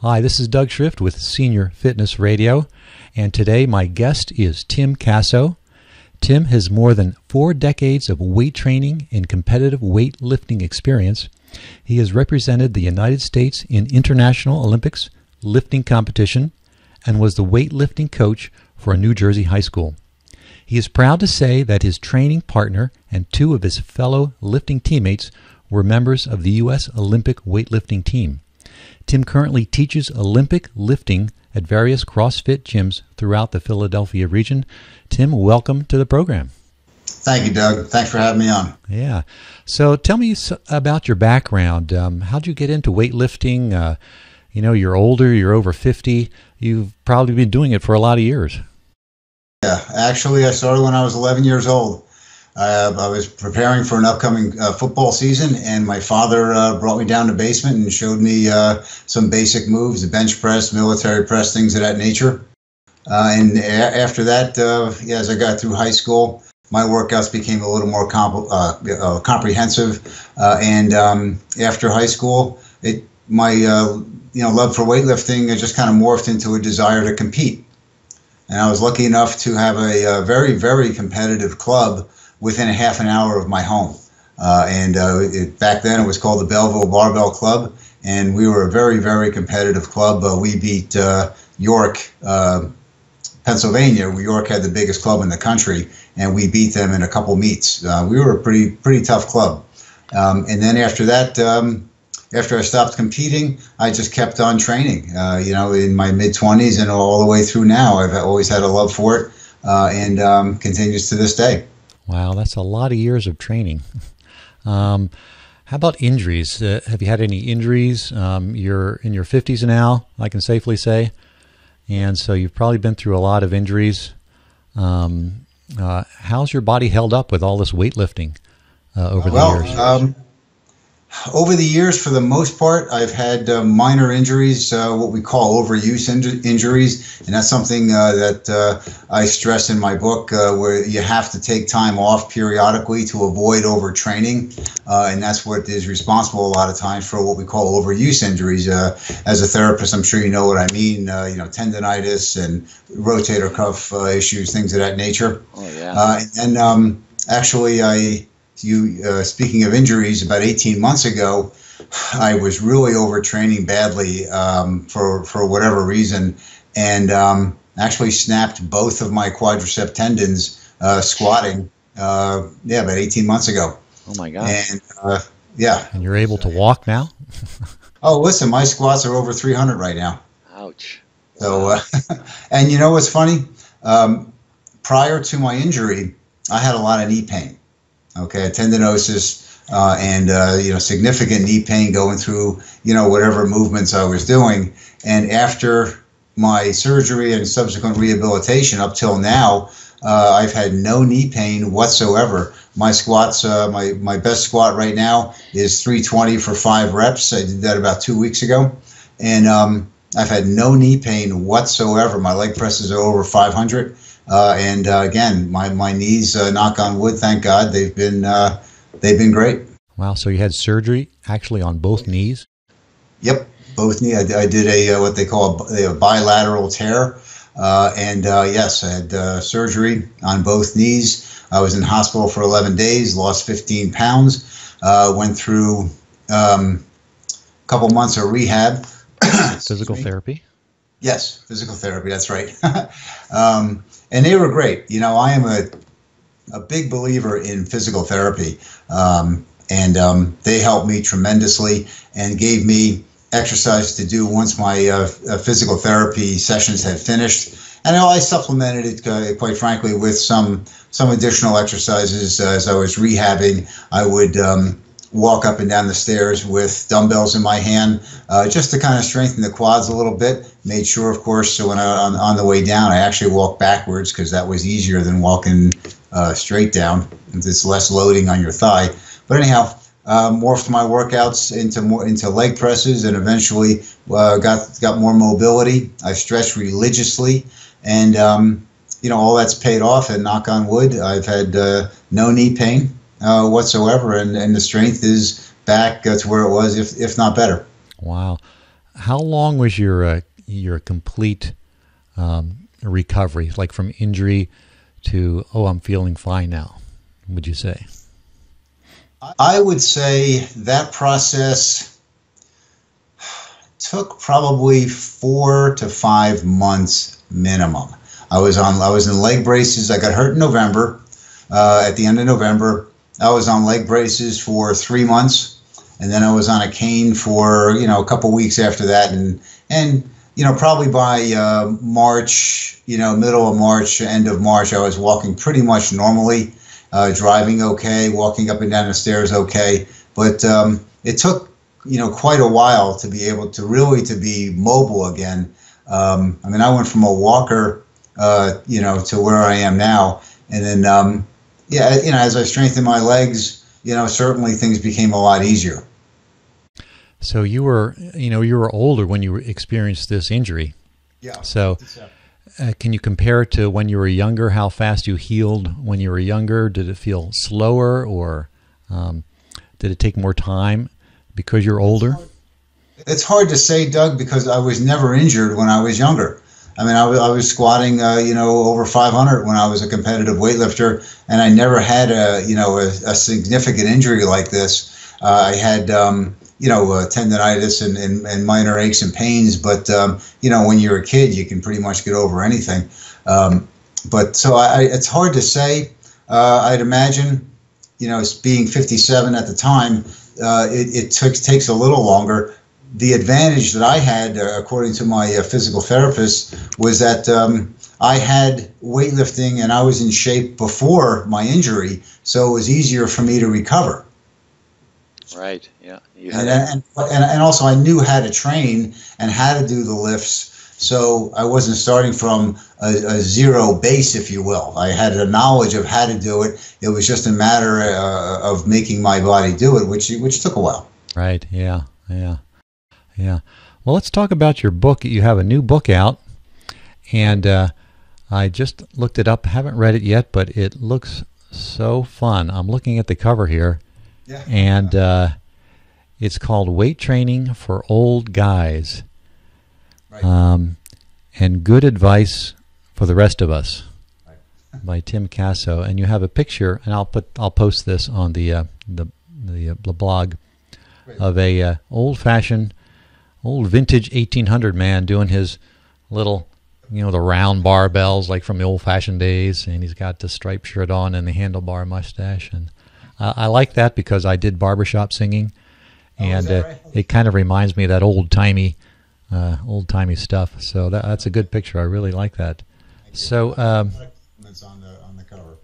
Hi, this is Doug Schrift with Senior Fitness Radio, and today my guest is Tim Caso. Tim has more than 4 decades of weight training and competitive weightlifting experience. He has represented the United States in International Olympics lifting competition and was the weightlifting coach for a New Jersey high school. He is proud to say that his training partner and 2 of his fellow lifting teammates were members of the U.S. Olympic weightlifting team. Tim currently teaches Olympic lifting at various CrossFit gyms throughout the Philadelphia region. Tim, welcome to the program. Thank you, Doug. Thanks for having me on. Yeah. So tell me about your background. How'd you get into weightlifting? You're older, you're over 50. You've probably been doing it for a lot of years. Yeah, actually, I started when I was 11 years old. I was preparing for an upcoming football season, and my father brought me down to the basement and showed me some basic moves, the bench press, military press, things of that nature. And after that, as I got through high school, my workouts became a little more comprehensive. And after high school, my love for weightlifting just kind of morphed into a desire to compete. And I was lucky enough to have a very, very competitive club within a half an hour of my home. Back then it was called the Belleville Barbell Club, and we were a very, very competitive club. We beat York, Pennsylvania. York had the biggest club in the country, and we beat them in a couple meets. We were a pretty tough club. And then after that, after I stopped competing, I just kept on training, in my mid-20s and all the way through now. I've always had a love for it, and continues to this day. Wow, that's a lot of years of training. How about injuries? Have you had any injuries? You're in your 50s now, I can safely say, and so you've probably been through a lot of injuries. How's your body held up with all this weightlifting over the years? Over the years, for the most part, I've had minor injuries, what we call overuse injuries, and that's something that I stress in my book, where you have to take time off periodically to avoid overtraining, and that's what is responsible a lot of times for what we call overuse injuries. As a therapist, I'm sure you know what I mean. Tendonitis and rotator cuff issues, things of that nature. Oh yeah. Speaking of injuries, about 18 months ago, I was really overtraining badly for whatever reason, and actually snapped both of my quadricep tendons squatting. About 18 months ago. Oh my God! And And you're able to walk now? Oh, listen, my squats are over 300 right now. Ouch! So, and you know what's funny? Prior to my injury, I had a lot of knee pain. Okay, tendinosis and significant knee pain going through whatever movements I was doing. And after my surgery and subsequent rehabilitation, up till now, I've had no knee pain whatsoever. My squats, my best squat right now is 320 for 5 reps. I did that about 2 weeks ago, and I've had no knee pain whatsoever. My leg presses are over 500. Again, my knees, knock on wood, thank God, they've been great. Wow, so you had surgery actually on both knees? Yep, both knees. I did what they call a bilateral tear, yes, I had surgery on both knees. I was in hospital for 11 days, lost 15 pounds, went through a couple months of rehab. Physical therapy? Yes, physical therapy, that's right. And they were great. I am a big believer in physical therapy. They helped me tremendously and gave me exercise to do once my physical therapy sessions had finished. And I supplemented it, quite frankly, with some additional exercises. As I was rehabbing, I would walk up and down the stairs with dumbbells in my hand, just to kind of strengthen the quads a little bit. Made sure, of course, so when on the way down, I actually walked backwards because that was easier than walking straight down. It's less loading on your thigh. But anyhow, morphed my workouts into leg presses, and eventually got more mobility. I stretched religiously, and all that's paid off. And knock on wood, I've had no knee pain whatsoever, and the strength is back to where it was, if not better. Wow. how long was your complete recovery, like from injury to, oh, I'm feeling fine now, would you say? I would say that process took probably 4 to 5 months minimum. I was in leg braces. I got hurt in November. At the end of November, I was on leg braces for 3 months, and then I was on a cane for a couple weeks after that, and probably by March, middle of March, end of March, I was walking pretty much normally, driving okay, walking up and down the stairs okay, but it took quite a while to be able to really to be mobile again. I went from a walker to where I am now, and then as I strengthened my legs, certainly things became a lot easier. So you were older when you experienced this injury. Yeah. So can you compare it to when you were younger, how fast you healed when you were younger? Did it feel slower, or did it take more time because you're older? It's hard to say, Doug, because I was never injured when I was younger. I was squatting, over 500 when I was a competitive weightlifter, and I never had a significant injury like this. I had, tendonitis and minor aches and pains, but when you're a kid, you can pretty much get over anything. It's hard to say. I'd imagine, being 57 at the time, it takes a little longer. The advantage that I had, according to my physical therapist, was that I had weightlifting and I was in shape before my injury, so it was easier for me to recover. Right. Yeah. And also I knew how to train and how to do the lifts, so I wasn't starting from a zero base, if you will. I had a knowledge of how to do it. It was just a matter of making my body do it, which took a while. Right. Yeah. Well, let's talk about your book. You have a new book out, and I just looked it up. Haven't read it yet, but it looks so fun. I'm looking at the cover here. Yeah. And it's called Weight Training for Old Guys. Right. And Good Advice for the Rest of Us. Right. By Tim Caso. And you have a picture, and I'll post this on the blog, Great. of a old vintage 1800 man doing his little, the round barbells like from the old-fashioned days, and he's got the striped shirt on and the handlebar mustache. And I like that because I did barbershop singing, and right? it kind of reminds me of that old-timey stuff. So that's a good picture. I really like that. So compliments on the cover.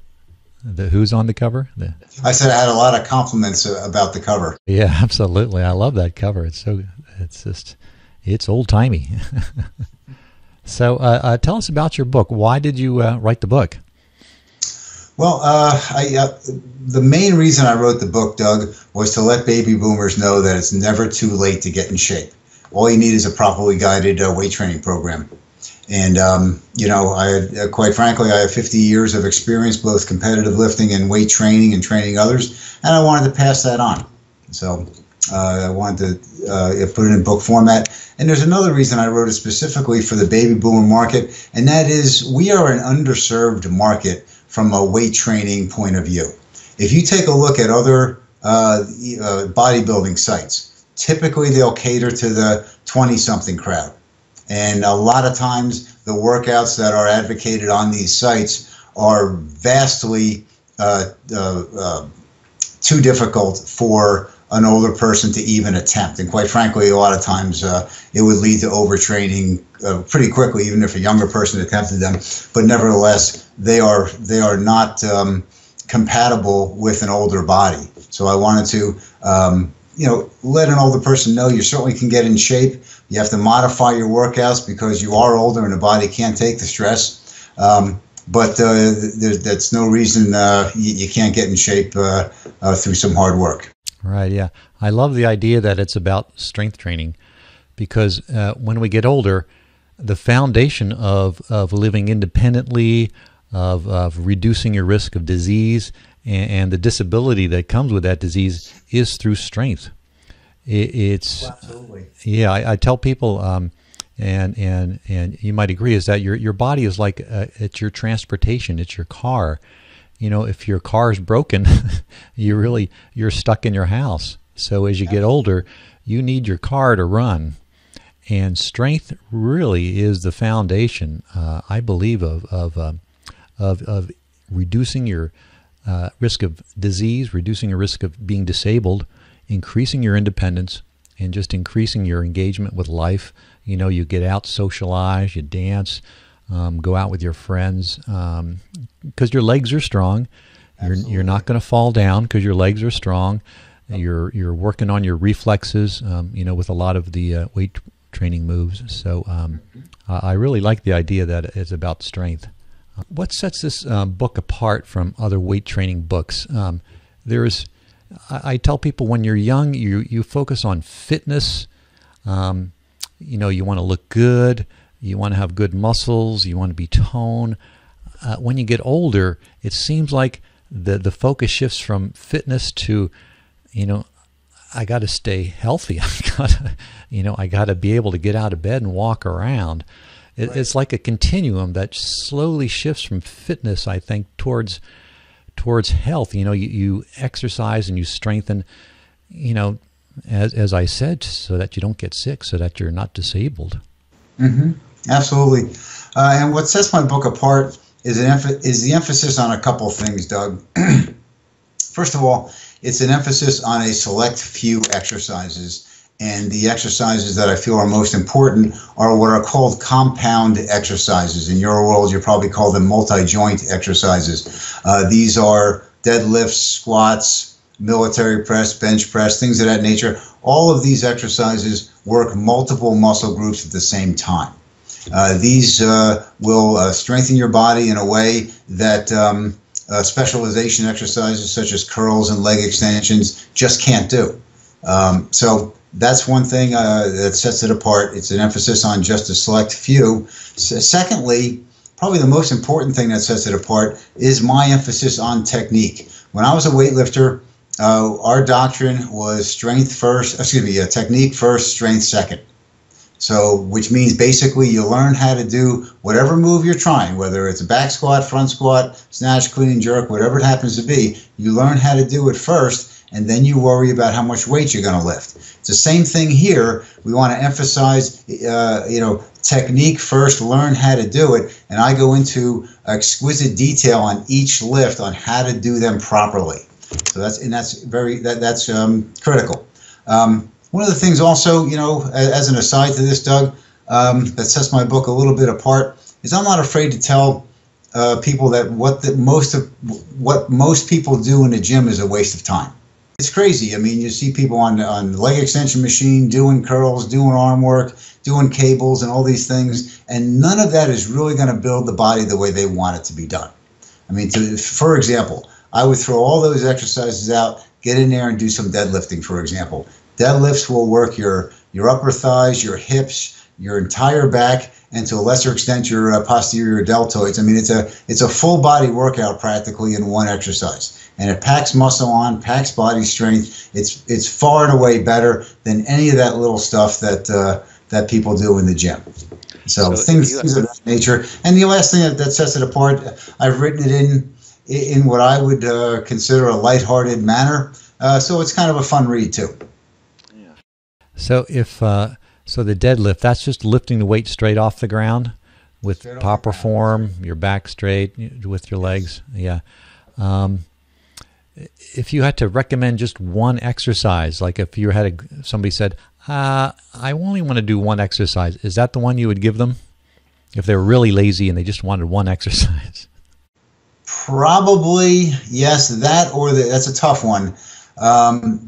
Who's on the cover? I said I had a lot of compliments about the cover. Yeah, absolutely. I love that cover. It's old-timey. So tell us about your book. Why did you write the book? Well, the main reason I wrote the book, Doug, was to let baby boomers know that it's never too late to get in shape. All you need is a properly guided weight training program. And, quite frankly, I have 50 years of experience, both competitive lifting and weight training and training others, and I wanted to pass that on. So I wanted to put it in book format. And there's another reason I wrote it specifically for the baby boomer market, and that is we are an underserved market from a weight training point of view. If you take a look at other bodybuilding sites, typically they'll cater to the 20-something crowd. And a lot of times the workouts that are advocated on these sites are vastly too difficult for an older person to even attempt. And quite frankly, a lot of times it would lead to overtraining pretty quickly, even if a younger person attempted them. But nevertheless, they are not compatible with an older body. So I wanted to let an older person know you certainly can get in shape. You have to modify your workouts because you are older and the body can't take the stress. But that's no reason you can't get in shape through some hard work. Right, yeah. I love the idea that it's about strength training because when we get older, the foundation of living independently, of reducing your risk of disease and the disability that comes with that disease is through strength. It's Absolutely. yeah. I tell people, and you might agree, is that your body is like it's your transportation, it's your car. You know, if your car is broken, you're stuck in your house. So as you get older, you need your car to run, and strength really is the foundation, I believe, of reducing your risk of disease, reducing your risk of being disabled, increasing your independence, and just increasing your engagement with life. You know, you get out, socialize, you dance, go out with your friends, because your legs are strong. You're not going to fall down because your legs are strong. You're working on your reflexes, you know, with a lot of the weight training moves. So I really like the idea that it's about strength. What sets this book apart from other weight training books? I tell people, when you're young, you focus on fitness. You know, you want to look good, you want to have good muscles, you want to be toned. When you get older, it seems like the focus shifts from fitness to, you know, I got to stay healthy. I got to be able to get out of bed and walk around. It's like a continuum that slowly shifts from fitness, I think, towards health. You know, you exercise and you strengthen, you know, as I said, so that you don't get sick, so that you're not disabled. Mm-hmm. Absolutely. And what sets my book apart is the emphasis on a couple things, Doug. First of all, it's an emphasis on a select few exercises. And the exercises that I feel are most important are what are called compound exercises. In your world, you probably call them multi-joint exercises. These are deadlifts, squats, military press, bench press, things of that nature. All of these exercises work multiple muscle groups at the same time. These will strengthen your body in a way that specialization exercises such as curls and leg extensions just can't do. So that's one thing that sets it apart. It's an emphasis on just a select few. Secondly, probably the most important thing that sets it apart is my emphasis on technique. When I was a weightlifter, our doctrine was technique first, strength second. So, which means basically you learn how to do whatever move you're trying, whether it's a back squat, front squat, snatch, clean, jerk, whatever it happens to be, you learn how to do it first, and then you worry about how much weight you're going to lift. It's the same thing here. We want to emphasize, technique first, learn how to do it, and I go into exquisite detail on each lift on how to do them properly. So that's critical. One of the things also, as an aside to this, Doug, that sets my book a little bit apart is I'm not afraid to tell people that what most people do in the gym is a waste of time. It's crazy. I mean, you see people on the leg extension machine doing curls, doing arm work, doing cables and all these things, and none of that is really going to build the body the way they want it to be done. I mean, for example, I would throw all those exercises out, get in there and do some deadlifting, for example. Deadlifts will work your upper thighs, your hips, your entire back, and to a lesser extent your posterior deltoids. I mean, it's a full body workout practically in one exercise, and it packs muscle on, packs body strength. It's far and away better than any of that little stuff that people do in the gym. So things of that nature. And the last thing that sets it apart, I've written it in what I would consider a lighthearted manner. So it's kind of a fun read too. So the deadlift, that's just lifting the weight straight off the ground with proper form, your back straight with your legs. Yeah. If you had to recommend just one exercise, like if you had somebody said, I only want to do one exercise, is that the one you would give them? If they were really lazy and they just wanted one exercise? Probably, yes. That's a tough one,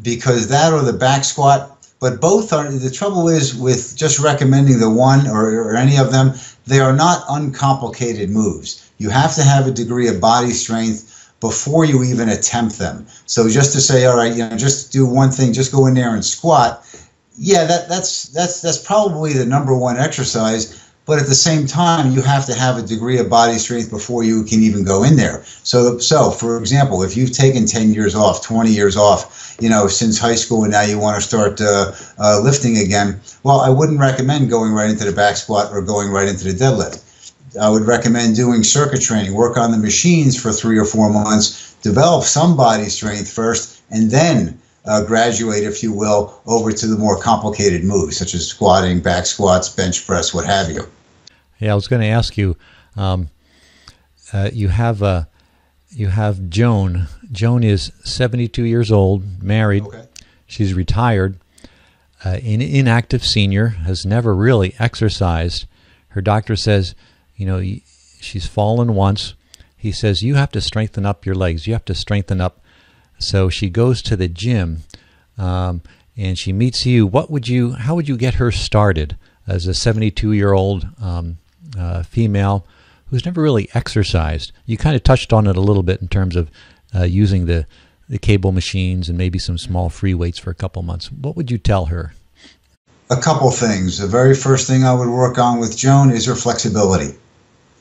because that or the back squat. But both are, the trouble is with just recommending the one or any of them, they are not uncomplicated moves. You have to have a degree of body strength before you even attempt them. So just to say, all right, just do one thing, just go in there and squat. Yeah, that's probably the number one exercise. but at the same time, you have to have a degree of body strength before you can even go in there. So for example, if you've taken 10 years off, 20 years off, since high school, and now you want to start lifting again, well, I wouldn't recommend going right into the back squat or going right into the deadlift. I would recommend doing circuit training, work on the machines for 3 or 4 months, develop some body strength first, and then graduate, if you will, over to the more complicated moves, such as squatting, back squats, bench press, what have you. Yeah, I was going to ask you, you have Joan. Joan is 72 years old, married. Okay. She's retired, an inactive senior, has never really exercised. Her doctor says, she's fallen once. He says, you have to strengthen up your legs. You have to strengthen up. So she goes to the gym, and she meets you. How would you get her started as a 72-year-old female who's never really exercised? You kind of touched on it a little bit in terms of using the cable machines and maybe some small free weights for a couple months. What would you tell her? A couple things. The very first thing I would work on with Joan is her flexibility.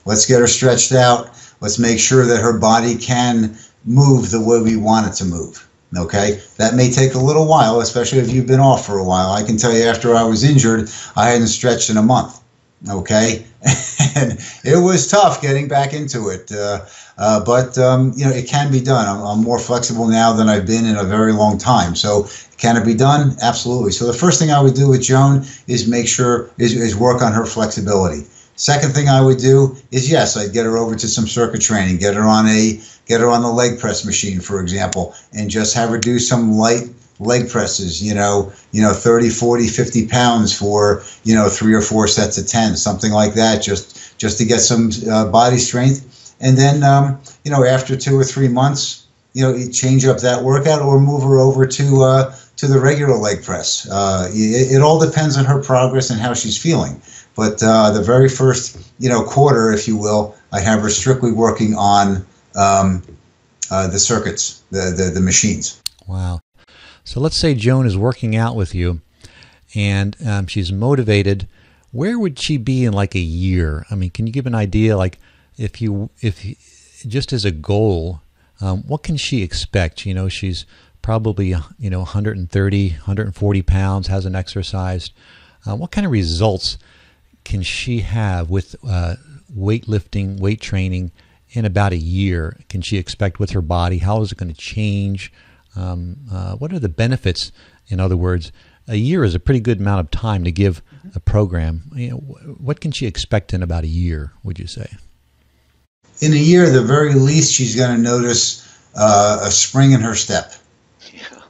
Let's get her stretched out. Let's make sure that her body can move the way we want it to move. Okay? That may take a little while, especially if you've been off for a while. I can tell you, after I was injured, I hadn't stretched in a month. Okay? And it was tough getting back into it. But it can be done. I'm more flexible now than I've been in a very long time. So can it be done? Absolutely. So the first thing I would do with Joan is make sure is work on her flexibility. Second thing I would do is, yes, I'd get her over to some circuit training, get her on the leg press machine, for example, and just have her do some light leg presses, 30, 40, 50 pounds for, 3 or 4 sets of 10, something like that, just to get some body strength. And then, after 2 or 3 months, change up that workout or move her over to the regular leg press. It all depends on her progress and how she's feeling. But the very first, quarter, if you will, I have her strictly working on the circuits, the machines. Wow. So let's say Joan is working out with you, and she's motivated. Where would she be in like a year? I mean, can you give an idea, like if just as a goal, what can she expect? She's probably 130, 140 pounds, hasn't exercised. What kind of results can she have with weightlifting, weight training in about a year? Can she expect with her body? How is it going to change? What are the benefits? In other words, a year is a pretty good amount of time to give a program. What can she expect in about a year, would you say? In a year, the very least, she's going to notice a spring in her step. Yeah.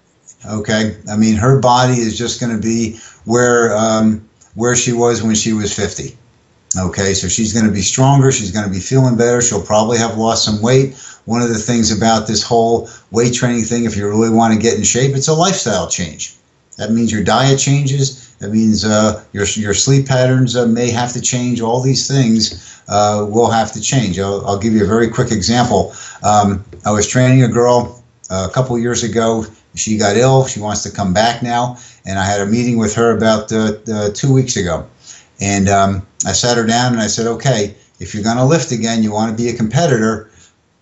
Okay? I mean, her body is just going to be where she was when she was 50. Okay, so she's going to be stronger. She's going to be feeling better. She'll probably have lost some weight. One of the things about this whole weight training thing, if you really want to get in shape, it's a lifestyle change. That means your diet changes. That means your sleep patterns may have to change. All these things will have to change. I'll give you a very quick example. I was training a girl a couple years ago. She got ill. She wants to come back now. And I had a meeting with her about 2 weeks ago. And I sat her down and I said, okay, if you're going to lift again, you want to be a competitor,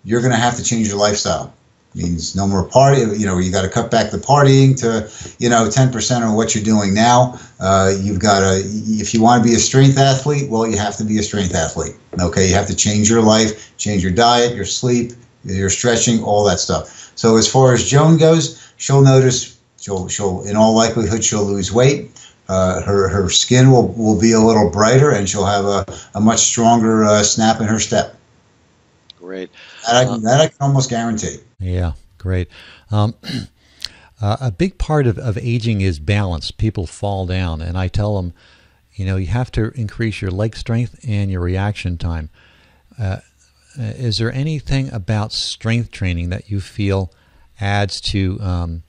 you're going to have to change your lifestyle. It means no more party. You got to cut back the partying to, 10% of what you're doing now. If you want to be a strength athlete, well, you have to be a strength athlete. Okay, you have to change your life, change your diet, your sleep, your stretching, all that stuff. So as far as Joan goes, she'll notice, she'll in all likelihood, she'll lose weight. Her skin will be a little brighter, and she'll have a much stronger snap in her step. Great. That I can almost guarantee. Yeah, great. A big part of aging is balance. People fall down, and I tell them, you have to increase your leg strength and your reaction time. Is there anything about strength training that you feel adds to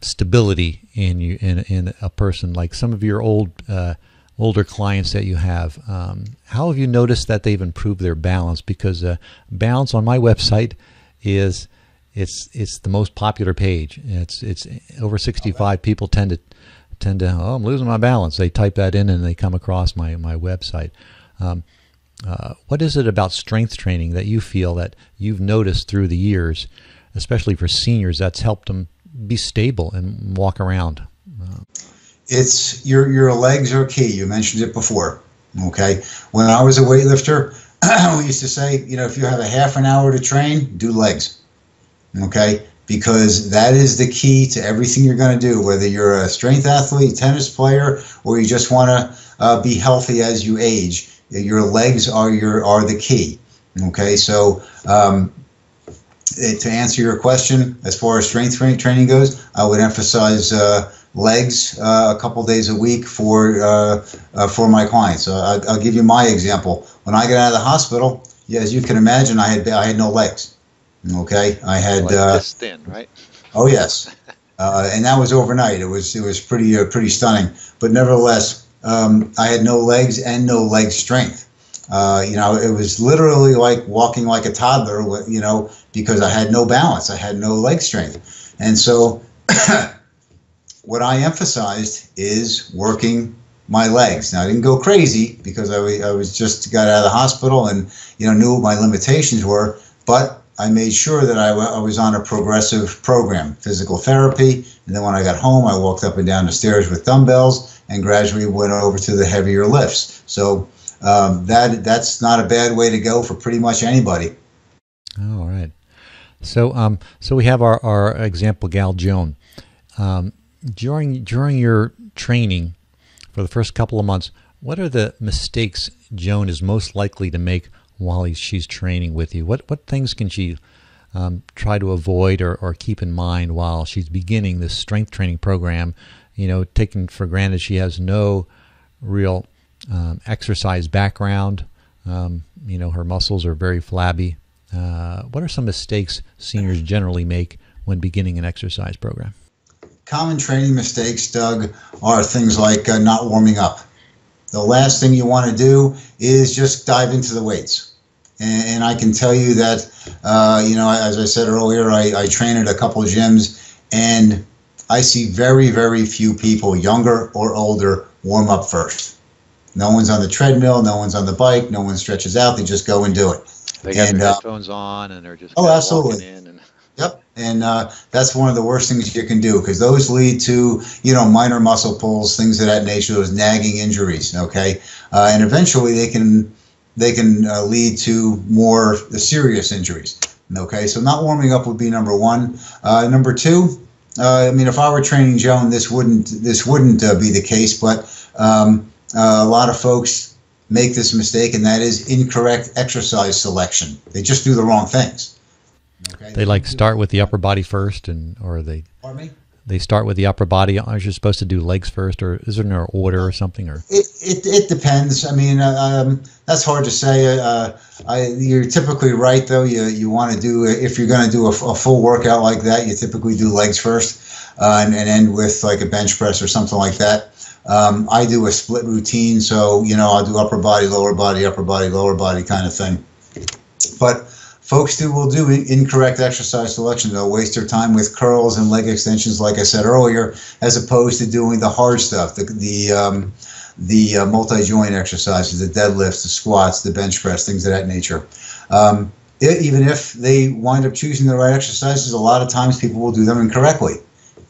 stability in a person, like some of your older clients that you have? How have you noticed that they've improved their balance? Because balance on my website is it's the most popular page. It's over 65. People tend tend to, I'm losing my balance. They type that in and they come across my website. What is it about strength training that you feel that you've noticed through the years, especially for seniors, that's helped them be stable and walk around? It's your legs are key. You mentioned it before. Okay. When I was a weightlifter, we used to say, if you have a half an hour to train, do legs. Okay. Because that is the key to everything you're going to do, whether you're a strength athlete, tennis player, or you just want to be healthy as you age. Your legs are the key. Okay. So, to answer your question, as far as strength training goes, I would emphasize legs a couple days a week for my clients. I'll give you my example. When I got out of the hospital, as you can imagine, I had no legs. Okay, I had like this thin, right? Oh yes, and that was overnight. It was pretty stunning. But nevertheless, I had no legs and no leg strength. It was literally like walking like a toddler, because I had no balance. I had no leg strength. And so what I emphasized is working my legs. Now, I didn't go crazy because I was just got out of the hospital and, knew what my limitations were, but I made sure that I was on a progressive program, physical therapy. And then when I got home, I walked up and down the stairs with dumbbells and gradually went over to the heavier lifts. So that's not a bad way to go for pretty much anybody. All right. So we have our example gal Joan. During your training for the first couple of months, what are the mistakes Joan is most likely to make while she's training with you? What things can she try to avoid or keep in mind while she's beginning this strength training program? Taking for granted she has no real exercise background. Her muscles are very flabby. What are some mistakes seniors generally make when beginning an exercise program? Common training mistakes, Doug, are things like not warming up. The last thing you want to do is just dive into the weights. And I can tell you that, as I said earlier, I train at a couple of gyms, and I see very, very few people, younger or older, warm up first. No one's on the treadmill, no one's on the bike, no one stretches out, they just go and do it. They got their headphones on and they're just absolutely. walking in. Yep, and that's one of the worst things you can do, because those lead to, minor muscle pulls, things of that nature, those nagging injuries, okay? And eventually they can lead to more serious injuries, okay? So not warming up would be number one. Number two, if I were training Joan, this wouldn't be the case, but a lot of folks make this mistake, and that is incorrect exercise selection. They just do the wrong things. Okay. They start with the upper body first, or Pardon me? They start with the upper body. Aren't you supposed to do legs first, or is there an order or something? Or it depends. That's hard to say. You're typically right, though. You want to do, if you're going to do a full workout like that, you typically do legs first, and end with like a bench press or something like that. I do a split routine, so I'll do upper body, lower body, lower body kind of thing. But folks will do incorrect exercise selection. They'll waste their time with curls and leg extensions, like I said earlier, as opposed to doing the hard stuff, the multi-joint exercises, the deadlifts, the squats, the bench press, things of that nature. Even if they wind up choosing the right exercises, a lot of times people will do them incorrectly.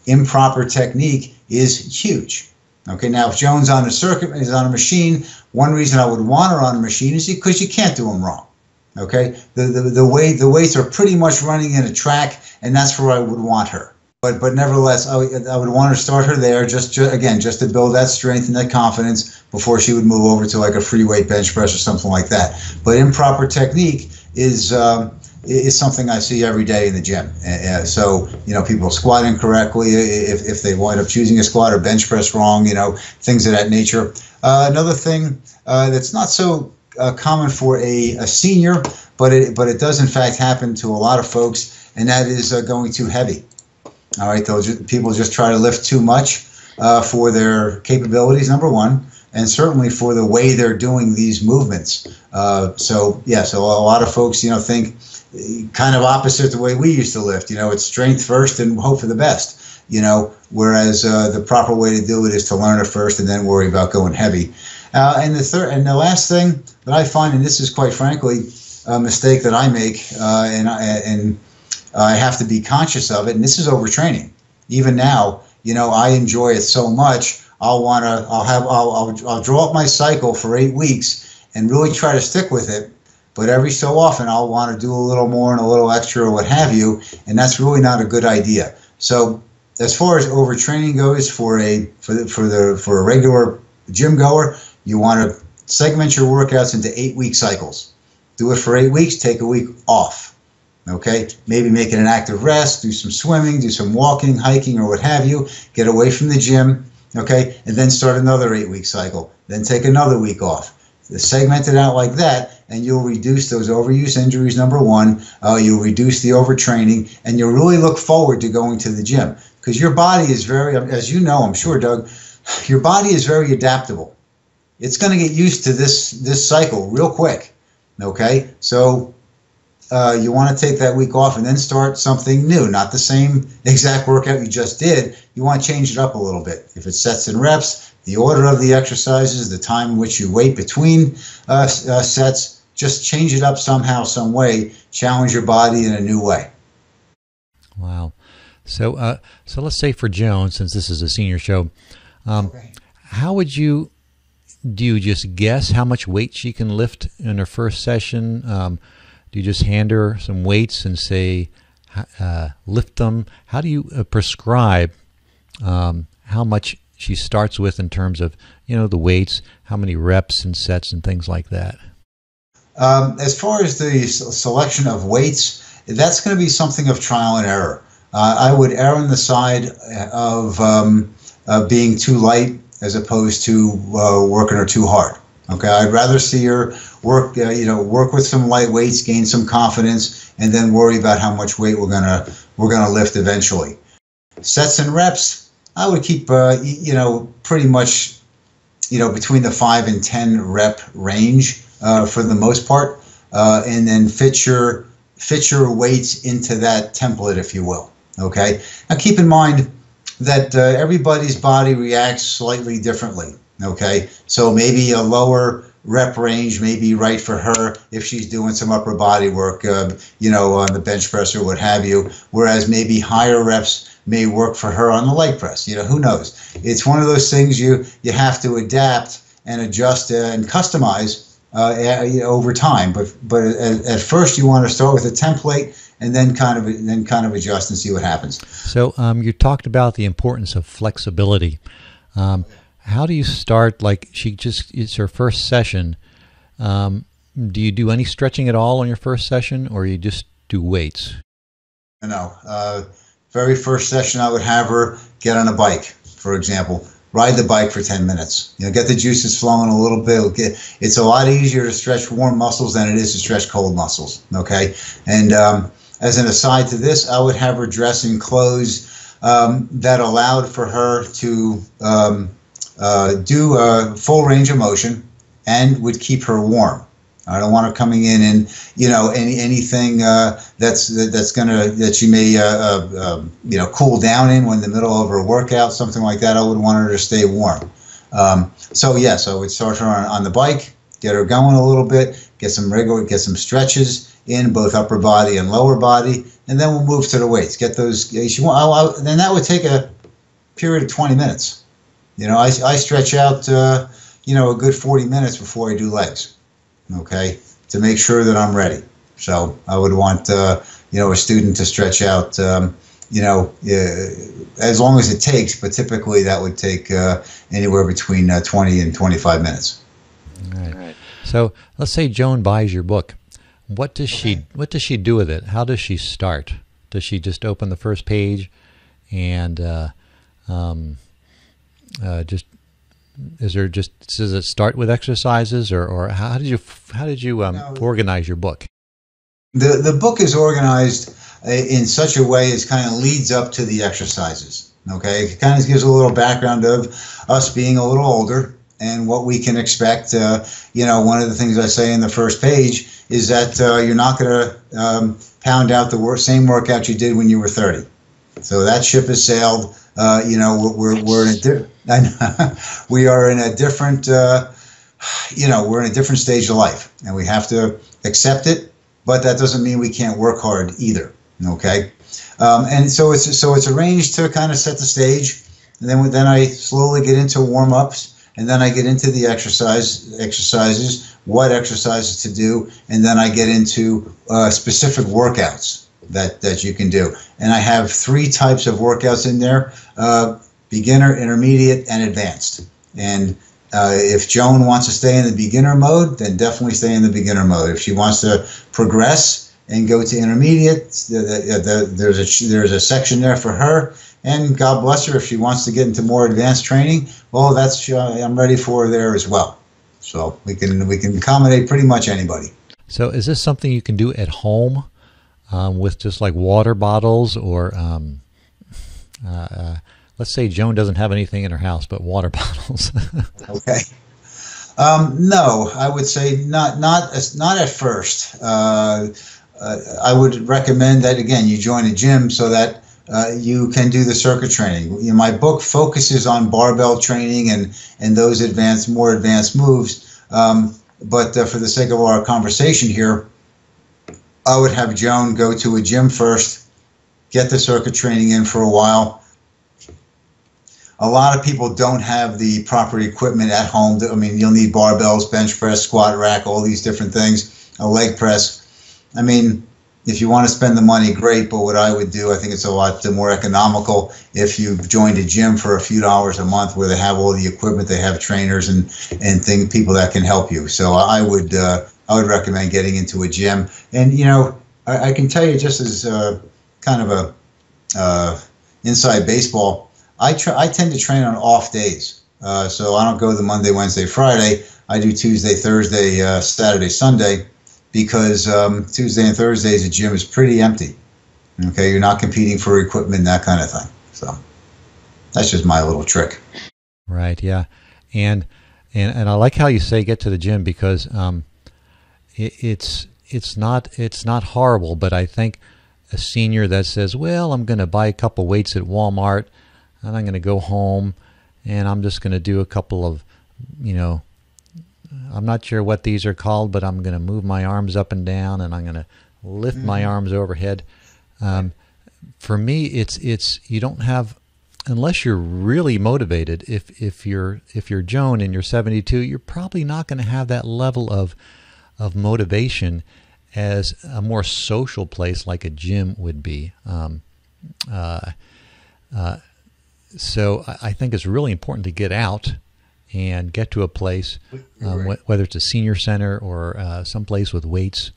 Improper technique is huge. Okay, now if Joan's on a circuit, is on a machine, one reason I would want her on a machine is because you can't do them wrong. Okay, the weights are pretty much running in a track, and that's where I would want her. But nevertheless, I would want to start her there, just to build that strength and that confidence before she would move over to like a free weight bench press or something like that. But improper technique is something I see every day in the gym. So people squat incorrectly if they wind up choosing a squat or bench press wrong. Things of that nature. Another thing that's not so common for a senior, but it does in fact happen to a lot of folks, and that is going too heavy. All right, people just try to lift too much for their capabilities, number one, and certainly for the way they're doing these movements. So a lot of folks, think kind of opposite the way we used to lift. It's strength first and hope for the best. whereas the proper way to do it is to learn it first and then worry about going heavy. And the last thing that I find, and this is quite frankly a mistake that I make, and I have to be conscious of it, and this is overtraining. Even now, I enjoy it so much. I'll draw up my cycle for 8 weeks and really try to stick with it. But every so often, I'll want to do a little more and a little extra or what have you, and that's really not a good idea. So, as far as overtraining goes, for a regular gym goer, you want to segment your workouts into 8-week cycles. Do it for 8 weeks. Take a week off. Okay, maybe make it an active rest. Do some swimming, do some walking, hiking, or what have you. Get away from the gym. Okay, and then start another 8-week cycle. Then take another week off. Segment it out like that, and you'll reduce those overuse injuries, number one. You'll reduce the overtraining, and you'll really look forward to going to the gym. Because your body is very, as you know, I'm sure, Doug, your body is very adaptable. It's going to get used to this cycle real quick. Okay, so you want to take that week off and then start something new, not the same exact workout you just did. You want to change it up a little bit. If it's sets and reps, the order of the exercises, the time in which you wait between sets, just change it up somehow, some way. Challenge your body in a new way. Wow. So let's say for Joan, since this is a senior show, Okay. how would do you just guess how much weight she can lift in her first session? Do you just hand her some weights and say, lift them? How do you prescribe how much she starts with in terms of, the weights, how many reps and sets and things like that? As far as the selection of weights, that's going to be something of trial and error. I would err on the side of being too light as opposed to working her too hard. Okay, I'd rather see her work with some light weights, gain some confidence, and then worry about how much weight we're gonna lift eventually. Sets and reps, I would keep pretty much between the 5 and 10 rep range for the most part, and then fit your weights into that template, if you will. Okay, now keep in mind that everybody's body reacts slightly differently. Okay, so maybe a lower rep range may be right for her if she's doing some upper body work, on the bench press or what have you, whereas maybe higher reps may work for her on the leg press. Who knows? It's one of those things you have to adapt and adjust and customize over time. But at first you want to start with a template and then kind of adjust and see what happens. So you talked about the importance of flexibility. How do you start? Like it's her first session. Do you do any stretching at all on your first session, or you just do weights? No. Very first session, I would have her get on a bike, for example. Ride the bike for 10 minutes. Get the juices flowing a little bit. It's a lot easier to stretch warm muscles than it is to stretch cold muscles. Okay, and as an aside to this, I would have her dress in clothes that allowed for her to do a full range of motion and would keep her warm. I don't want her coming in and anything that she may cool down in the middle of her workout, something like that. I would want her to stay warm. So yes, I would start her on the bike, get her going a little bit, get some stretches in both upper body and lower body, and then we'll move to the weights. Get those. Then that would take a period of 20 minutes. I stretch out a good 40 minutes before I do legs. Okay, to make sure that I'm ready. So I would want a student to stretch out as long as it takes, but typically that would take anywhere between 20 and 25 minutes. All right. So let's say Joan buys your book. What does she do with it? How does she start? Does she just open the first page and does it start with exercises, or how did you organize your book? The book is organized in such a way as kind of leads up to the exercises. Okay, it kind of gives a little background of us being a little older and what we can expect. One of the things I say in the first page is that you're not going to pound out the same workout you did when you were 30. So that ship has sailed. We're in we are in a different we're in a different stage of life, and we have to accept it. But that doesn't mean we can't work hard either. Okay, and so it's arranged to kind of set the stage, and then I slowly get into warm ups. And then I get into the exercises, what exercises to do, and then I get into specific workouts that you can do. And I have 3 types of workouts in there: beginner, intermediate, and advanced. And if Joan wants to stay in the beginner mode, then definitely stay in the beginner mode. If she wants to progress and go to intermediate, there's a section there for her. And God bless her if she wants to get into more advanced training. Well, I'm ready for her there as well. So we can accommodate pretty much anybody. So is this something you can do at home with just like water bottles, or let's say Joan doesn't have anything in her house but water bottles? Okay. No, I would say not at first. I would recommend that again you join a gym so that you can do the circuit training. My book focuses on barbell training and those more advanced moves. But for the sake of our conversation here, I would have Joan go to a gym first, get the circuit training in for a while. A lot of people don't have the proper equipment at home. I mean, you'll need barbells, bench press, squat rack, all these different things, a leg press. I mean, if you want to spend the money, great, but what I would do, I think it's a lot more economical if you've joined a gym for a few dollars a month where they have all the equipment, they have trainers and people that can help you. So I would recommend getting into a gym. And, I can tell you just as kind of a inside baseball, I tend to train on off days. So I don't go the Monday, Wednesday, Friday. I do Tuesday, Thursday, Saturday, Sunday. Because Tuesday and Thursdays the gym is pretty empty. Okay, you're not competing for equipment, that kind of thing. So that's just my little trick. Right. Yeah, and I like how you say get to the gym, because it's not horrible. But I think a senior that says, well, I'm going to buy a couple weights at Walmart, and I'm going to go home, and I'm just going to do a couple of, I'm not sure what these are called, but I'm going to move my arms up and down, and I'm going to lift my arms overhead. For me, it's you don't have, unless you're really motivated. If you're Joan and you're 72, you're probably not going to have that level of motivation as a more social place like a gym would be. So I think it's really important to get out and get to a place, whether it's a senior center or someplace with weights.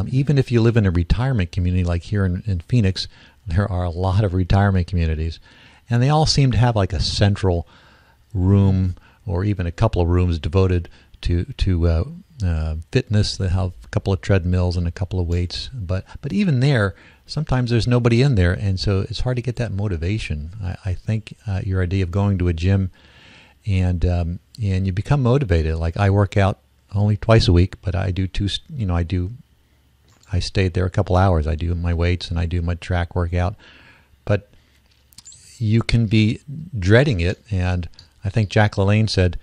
Even if you live in a retirement community like here in Phoenix, there are a lot of retirement communities, and they all seem to have like a central room or even a couple of rooms devoted to fitness. They have a couple of treadmills and a couple of weights, but even there, sometimes there's nobody in there, and so it's hard to get that motivation. I think your idea of going to a gym and you become motivated. Like I work out only twice a week, but I do I stayed there a couple hours. I do my weights and I do my track workout, but you can be dreading it. And I think Jack LaLanne said,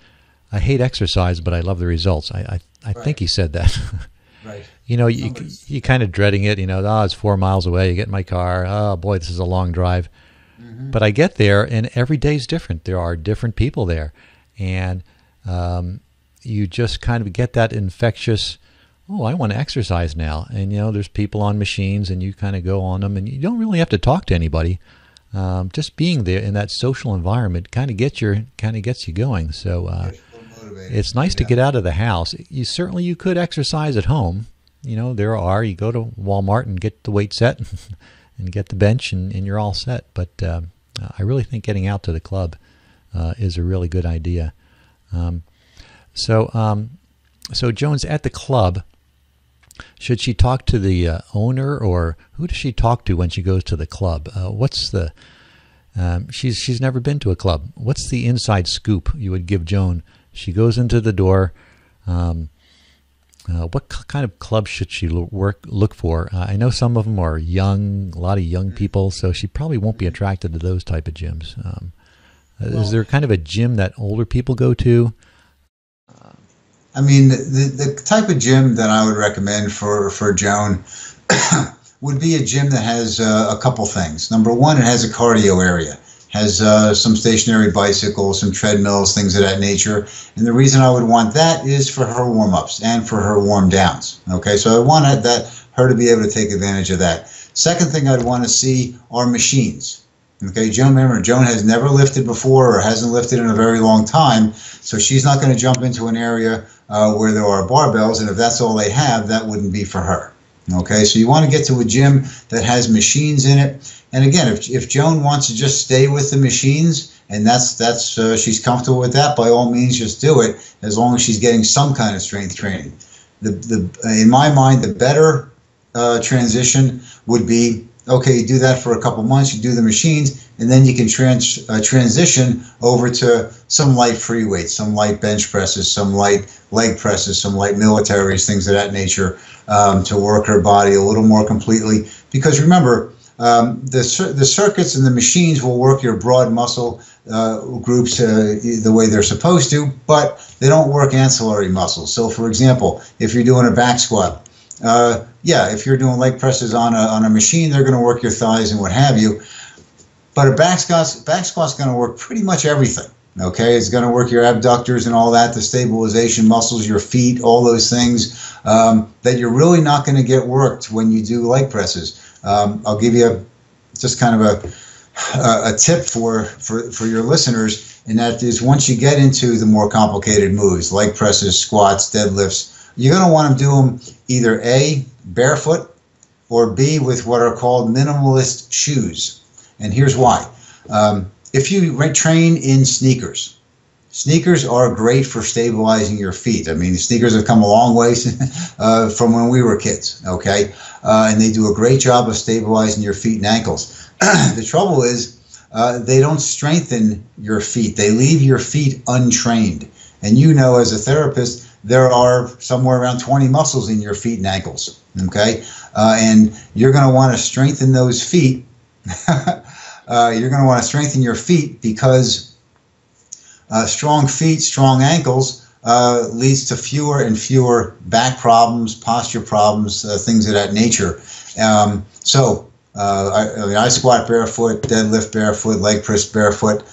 "I hate exercise, but I love the results." I think he said that. Right. You kind of dreading it. It's 4 miles away. You get in my car. Oh boy, this is a long drive. Mm-hmm. But I get there, and every day's different. There are different people there, and you just kind of get that infectious, oh, I want to exercise now. And, there's people on machines, and you kind of go on them, and you don't really have to talk to anybody. Just being there in that social environment kind of gets you going. So it's nice to get out of the house. You could exercise at home. You go to Walmart and get the weight set and get the bench, and you're all set. But I really think getting out to the club is a really good idea. So Joan's at the club. Should she talk to the owner, or who does she talk to when she goes to the club? She's never been to a club. What's the inside scoop you would give Joan? She goes into the door. What kind of club should she look for? I know some of them are young, a lot of young people, so she probably won't be attracted to those type of gyms. Is there kind of a gym that older people go to? I mean, the type of gym that I would recommend for Joan would be a gym that has a couple things. Number one, it has a cardio area, has some stationary bicycles, some treadmills, things of that nature. And the reason I would want that is for her warm-ups and for her warm-downs. Okay, so I want her to be able to take advantage of that. Second thing I'd want to see are machines. Okay, Joan has never lifted before or hasn't lifted in a very long time, so she's not going to jump into an area where there are barbells, and if that's all they have, that wouldn't be for her. Okay, so you want to get to a gym that has machines in it. And again, if Joan wants to just stay with the machines and she's comfortable with that, by all means, just do it, as long as she's getting some kind of strength training. In my mind, the better transition would be, okay, you do that for a couple months, you do the machines, and then you can transition over to some light free weights, some light bench presses, some light leg presses, some light militaries, things of that nature, to work her body a little more completely. Because remember, the circuits and the machines will work your broad muscle groups the way they're supposed to, but they don't work ancillary muscles. So, for example, if you're doing a back squat, if you're doing leg presses on a machine, they're going to work your thighs and what have you. But a back squat's going to work pretty much everything. Okay, it's going to work your abductors and all that, the stabilization muscles, your feet, all those things that you're really not going to get worked when you do leg presses. I'll give you just kind of a tip for your listeners, and that is once you get into the more complicated moves, leg presses, squats, deadlifts, you're going to want to do them either A, barefoot, or B, with what are called minimalist shoes. And here's why. If you train in sneakers, sneakers are great for stabilizing your feet. I mean, sneakers have come a long way from when we were kids, okay? And they do a great job of stabilizing your feet and ankles. The trouble is they don't strengthen your feet. They leave your feet untrained. And you know, as a therapist, there are somewhere around 20 muscles in your feet and ankles, okay? And you're going to want to strengthen those feet. You're going to want to strengthen your feet because strong feet, strong ankles leads to fewer and fewer back problems, posture problems, things of that nature. I squat barefoot, deadlift barefoot, leg press barefoot,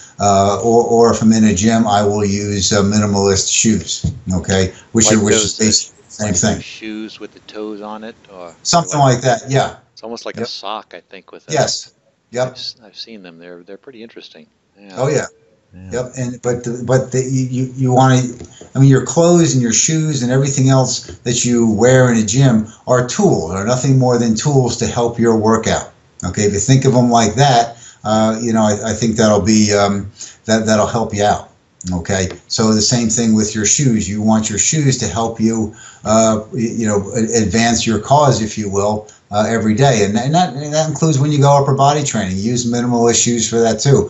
or if I'm in a gym, I will use minimalist shoes, okay, which is basically the same thing. Shoes with the toes on it, or something like that, yeah. It's almost like a sock, I think, with it. Yes. Yep. I've seen them. They're pretty interesting. Yeah. Oh yeah. Yep. And you want to. I mean, your clothes and your shoes and everything else that you wear in a gym are tools, are nothing more than tools to help your workout. Okay. If you think of them like that, I think that'll be that'll help you out. Okay. So the same thing with your shoes. You want your shoes to help you, advance your cause, if you will. Every day, and that includes when you go upper body training. Use minimalist shoes for that too.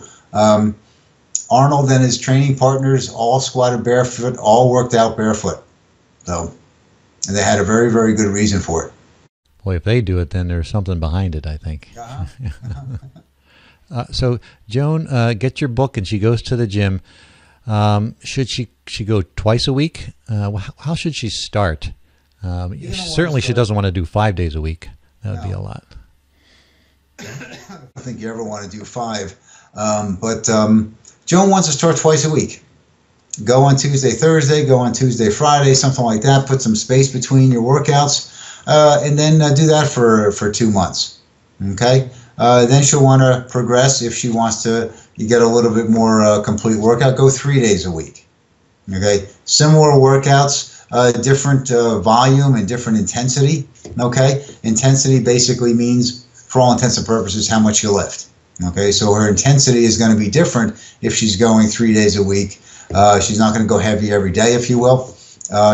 Arnold and his training partners all squatted barefoot, all worked out barefoot. So, and they had a very, very good reason for it. Boy, if they do it, then there's something behind it, I think. So Joan gets your book and she goes to the gym. Should she go twice a week? How should she start? Certainly she doesn't want to do 5 days a week. That would be a lot. I don't think you ever want to do 5. But Joan wants to start twice a week. Go on Tuesday, Thursday, go on Tuesday, Friday, something like that. Put some space between your workouts, and then do that for 2 months. Okay? Then she'll want to progress. If she wants to get a little bit more complete workout, go 3 days a week. Okay? Similar workouts. Different volume and different intensity. Okay, intensity basically means, for all intents and purposes, how much you lift. Okay, so her intensity is going to be different if she's going 3 days a week. She's not going to go heavy every day, if you will.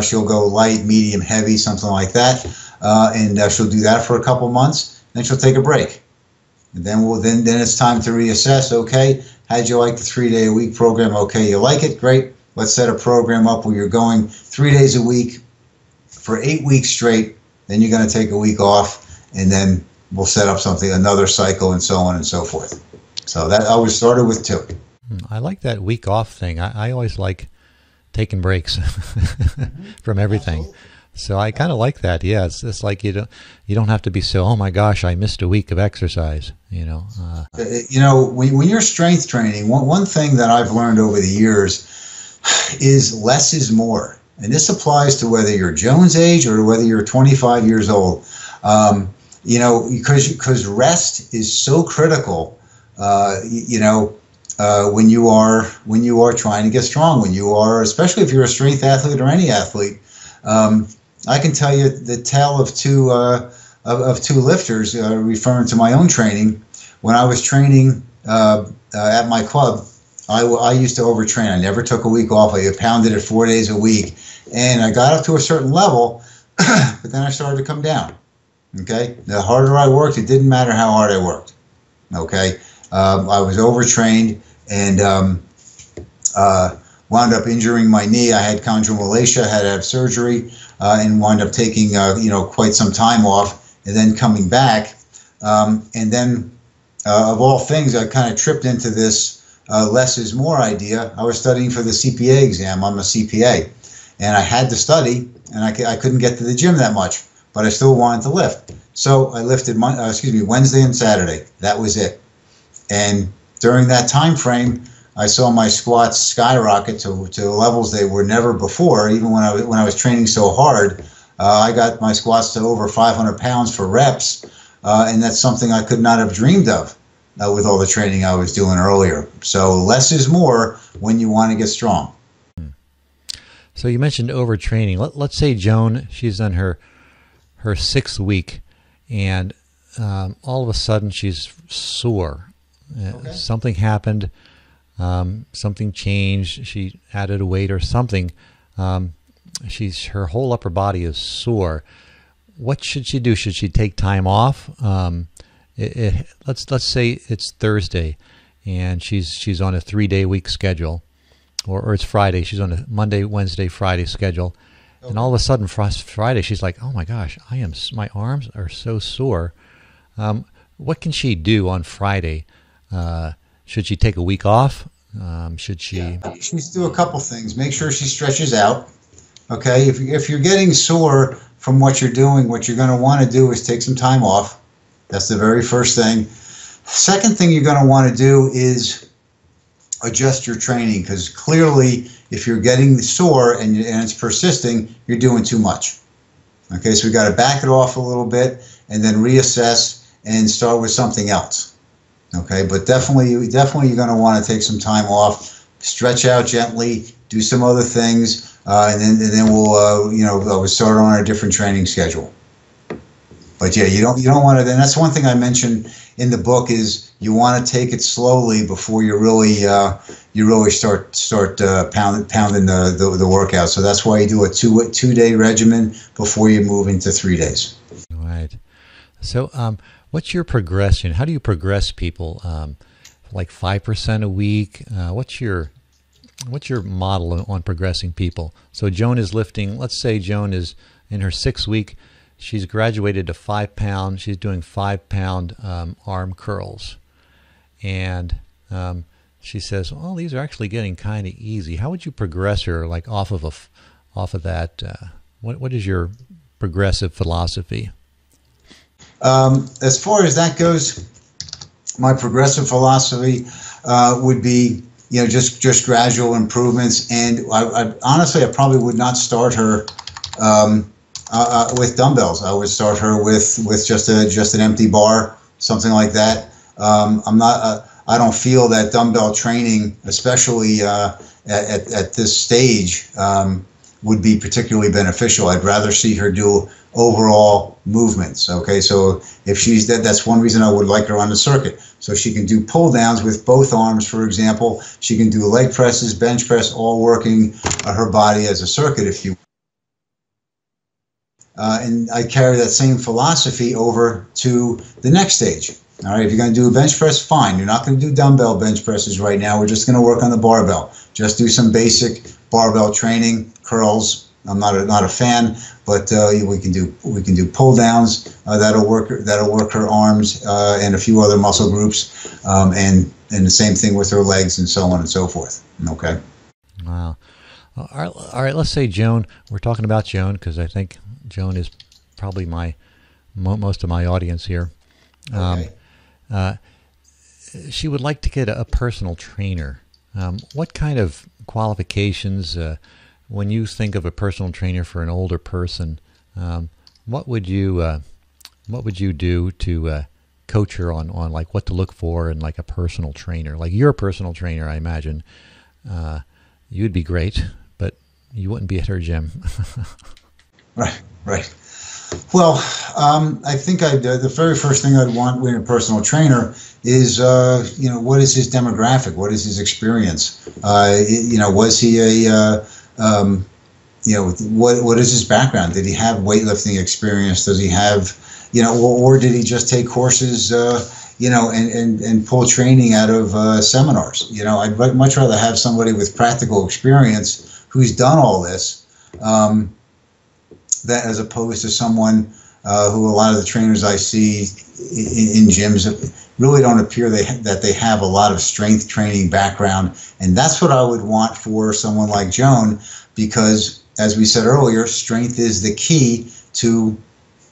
She'll go light, medium, heavy, something like that, and she'll do that for a couple months. Then she'll take a break, and then it's time to reassess. Okay, how'd you like the 3 day a week program? Okay, you like it, great. Let's set a program up where you're going 3 days a week, for 8 weeks straight. Then you're going to take a week off, and then we'll set up another cycle, and so on and so forth. So that I was started with 2. I like that week off thing. I always like taking breaks from everything. Absolutely. So I kind of like that. Yeah, it's like you don't have to be so, oh my gosh, I missed a week of exercise. When you're strength training, one thing that I've learned over the years is less is more, and this applies to whether you're Joan's age or whether you're 25 years old. Because rest is so critical. When you are trying to get strong, especially if you're a strength athlete or any athlete. I can tell you the tale of two lifters, referring to my own training. When I was training at my club, I used to overtrain. I never took a week off. I pounded it 4 days a week, and I got up to a certain level, but then I started to come down. Okay, the harder I worked, it didn't matter how hard I worked. Okay, I was overtrained and wound up injuring my knee. I had chondromalacia, had to have surgery, and wound up taking quite some time off, and then coming back, and then of all things, I kind of tripped into this less is more idea. I was studying for the CPA exam. I'm a CPA, and I had to study, and I couldn't get to the gym that much, but I still wanted to lift. So I lifted Wednesday and Saturday. That was it. And during that time frame, I saw my squats skyrocket to levels they were never before. Even when I was training so hard, I got my squats to over 500 pounds for reps, and that's something I could not have dreamed of with all the training I was doing earlier. So less is more when you want to get strong. So you mentioned overtraining. Let's say Joan, she's on her 6th week, and all of a sudden she's sore. Okay. Something happened. Something changed. She added a weight or something. Her whole upper body is sore. What should she do? Should she take time off? Let's say it's Thursday, and she's on a 3-day week schedule, or it's Friday. She's on a Monday, Wednesday, Friday schedule, okay. And all of a sudden Friday she's like, oh my gosh, my arms are so sore. What can she do on Friday? Should she take a week off? Should she? Yeah. She needs to do a couple things. Make sure she stretches out. Okay, if you're getting sore from what you're doing, what you're going to want to do is take some time off. That's the very first thing. Second thing you're going to want to do is adjust your training, because clearly if you're getting sore and it's persisting, you're doing too much. Okay, so we got to back it off a little bit and then reassess and start with something else. Okay, but definitely you're going to want to take some time off, stretch out gently, do some other things, and then we'll start on a different training schedule. But yeah, you don't want to. And that's one thing I mentioned in the book is you want to take it slowly before you really start pounding the workout. So that's why you do a two-day regimen before you move into 3 days. Right. So what's your progression? How do you progress people? Like 5% a week? What's your model on progressing people? So Joan is lifting. Let's say Joan is in her 6th week. She's graduated to 5 pound. She's doing 5 pound arm curls, and she says, "Well, these are actually getting kind of easy." How would you progress her, like off of that? What is your progressive philosophy? As far as that goes, my progressive philosophy would be, just gradual improvements. And I honestly probably would not start her with dumbbells. I would start her with just an empty bar, something like that. I don't feel that dumbbell training, especially at this stage, would be particularly beneficial. I'd rather see her do overall movements. Okay, so if she's that's one reason I would like her on the circuit. So she can do pull downs with both arms, for example. She can do leg presses, bench press, all working her body as a circuit, if you. And I carry that same philosophy over to the next stage. All right, if you're going to do a bench press, fine. You're not going to do dumbbell bench presses right now. We're just going to work on the barbell. Just do some basic barbell training, curls, I'm not a fan, but we can do pull downs that'll work her arms and a few other muscle groups, and the same thing with her legs and so on and so forth. Okay. Wow. All right. Let's say Joan. We're talking about Joan because I think Joan is probably most of my audience here. Okay. She would like to get a personal trainer. What kind of qualifications, when you think of a personal trainer for an older person, what would you do to coach her on like what to look for in like a personal trainer? Like you're a personal trainer, I imagine. You'd be great, but you wouldn't be at her gym. Right. Well, I think the very first thing I'd want with a personal trainer is, what is his demographic? What is his experience? Was he what is his background? Did he have weightlifting experience? Does he have, or did he just take courses, and pull training out of seminars? I'd much rather have somebody with practical experience who's done all this. That as opposed to someone who a lot of the trainers I see in gyms really don't appear that they have a lot of strength training background. And that's what I would want for someone like Joan, because as we said earlier, strength is the key to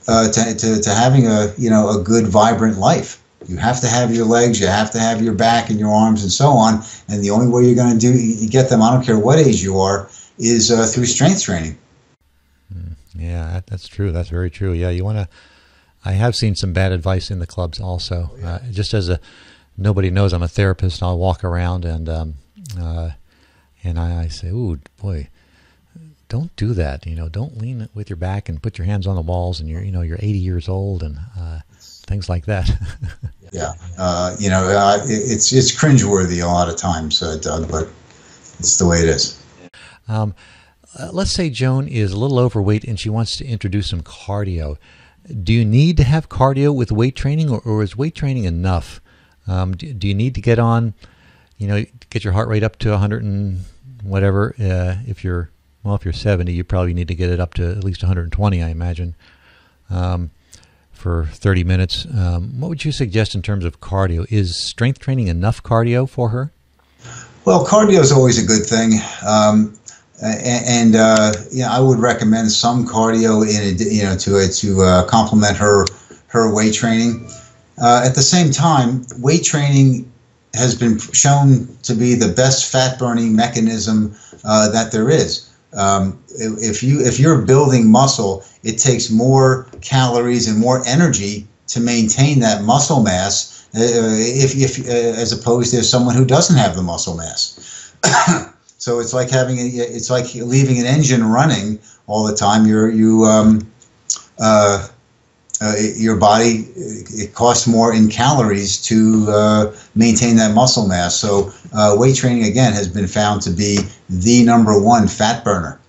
having a good, vibrant life. You have to have your legs, you have to have your back and your arms and so on. And the only way you're going to get them, I don't care what age you are, is through strength training. Yeah, that's true. That's very true. Yeah, I have seen some bad advice in the clubs also. Oh, yeah. Just as nobody knows I'm a therapist, I'll walk around and I say, "Ooh, boy, don't do that. Don't lean with your back and put your hands on the walls, and you're 80 years old and things like that." Yeah, it's cringeworthy a lot of times, Doug, but it's the way it is. Let's say Joan is a little overweight and she wants to introduce some cardio. Do you need to have cardio with weight training, or is weight training enough? Do you need to get on, get your heart rate up to 100 and whatever? If you're 70, you probably need to get it up to at least 120, I imagine, for 30 minutes. What would you suggest in terms of cardio? Is strength training enough cardio for her? Well, cardio is always a good thing. I would recommend some cardio to complement her weight training. At the same time, weight training has been shown to be the best fat burning mechanism that there is. If you're building muscle, it takes more calories and more energy to maintain that muscle mass, as opposed to someone who doesn't have the muscle mass. So it's like leaving an engine running all the time. Your body, it costs more in calories to maintain that muscle mass. So weight training again has been found to be the #1 fat burner.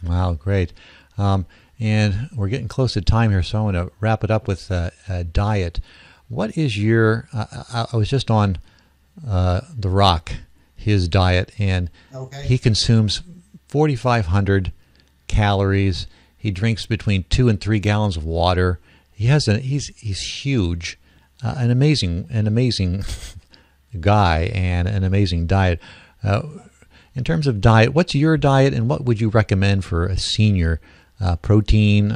Wow, great. And we're getting close to time here, so I want to wrap it up with diet. What is your? I was just on The Rock, his diet, and he consumes 4,500 calories. He drinks between 2 and 3 gallons of water. He's huge, an amazing guy, and an amazing diet. In terms of diet, what's your diet, and what would you recommend for a senior? Protein.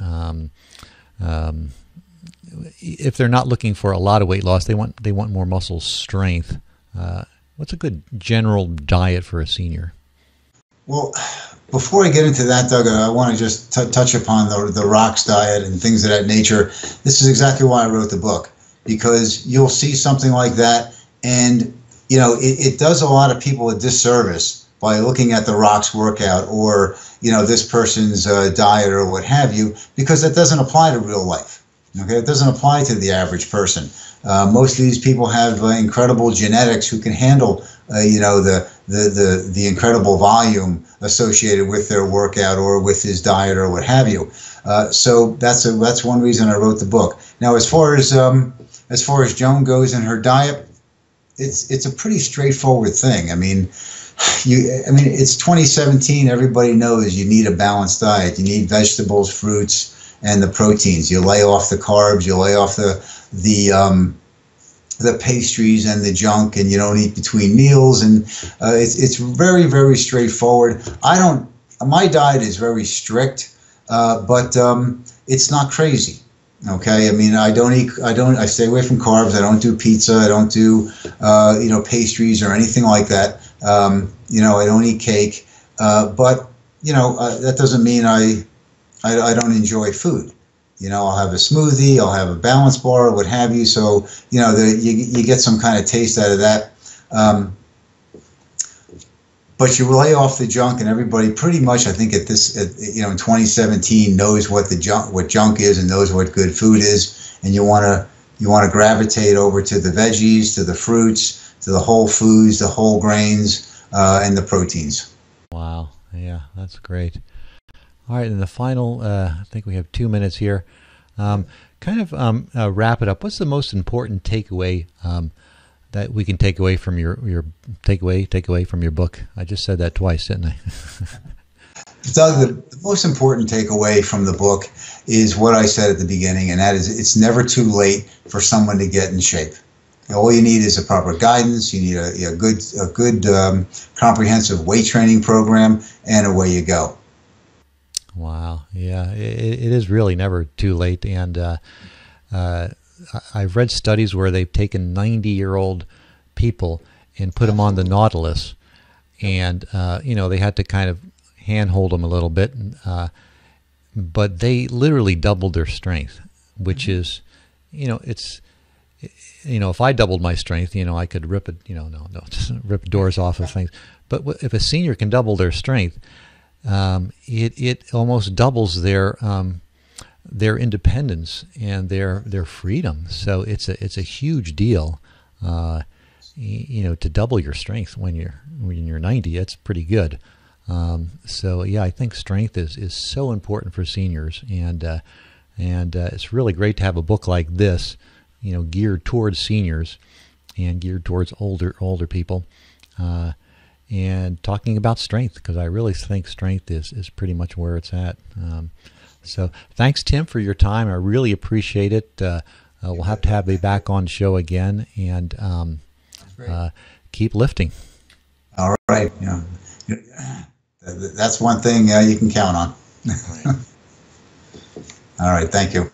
If they're not looking for a lot of weight loss, they want more muscle strength. What's a good general diet for a senior? Well, before I get into that, Doug, I want to just touch upon the Rock's diet and things of that nature. This is exactly why I wrote the book, because you'll see something like that, and it does a lot of people a disservice by looking at the Rock's workout or this person's diet or what have you, because that doesn't apply to real life. Okay, it doesn't apply to the average person. Most of these people have incredible genetics who can handle, the incredible volume associated with their workout or with his diet or what have you. So that's one reason I wrote the book. Now, as far as Joan goes and her diet, it's a pretty straightforward thing. I mean, I mean, it's 2017. Everybody knows you need a balanced diet. You need vegetables, fruits, and the proteins. You lay off the carbs. You lay off the pastries and the junk, and you don't eat between meals. And it's very, very straightforward. My diet is very strict, but it's not crazy. Okay, I mean, I stay away from carbs. I don't do pizza. I don't do, pastries or anything like that. I don't eat cake. But that doesn't mean I don't enjoy food. I'll have a smoothie, I'll have a balance bar, what have you. So, you get some kind of taste out of that. But you lay off the junk, and everybody pretty much, I think, in 2017 knows what junk is and knows what good food is. And you want to gravitate over to the veggies, to the fruits, to the whole foods, the whole grains, and the proteins. Wow. Yeah, that's great. All right, and the final, I think we have 2 minutes here. Wrap it up. What's the most important takeaway that we can take away from your takeaway from your book? I just said that twice, didn't I? Doug, the most important takeaway from the book is what I said at the beginning, and that is it's never too late for someone to get in shape. All you need is a proper guidance. You need a good comprehensive weight training program, and away you go. Wow. Yeah, it is really never too late. And I've read studies where they've taken 90-year-old people and put them on the Nautilus, and they had to kind of handhold them a little bit, but they literally doubled their strength, which is, if I doubled my strength, I could rip it, rip doors off of things. But if a senior can double their strength, it almost doubles their independence and their freedom. So it's a huge deal, to double your strength when you're 90. It's pretty good. So yeah, I think strength is so important for seniors, and it's really great to have a book like this, geared towards seniors and geared towards older people. And talking about strength, because I really think strength is pretty much where it's at. So thanks, Tim, for your time. I really appreciate it. We'll have to have you back on the show again, and keep lifting. All right. That's one thing you can count on. All right. Thank you.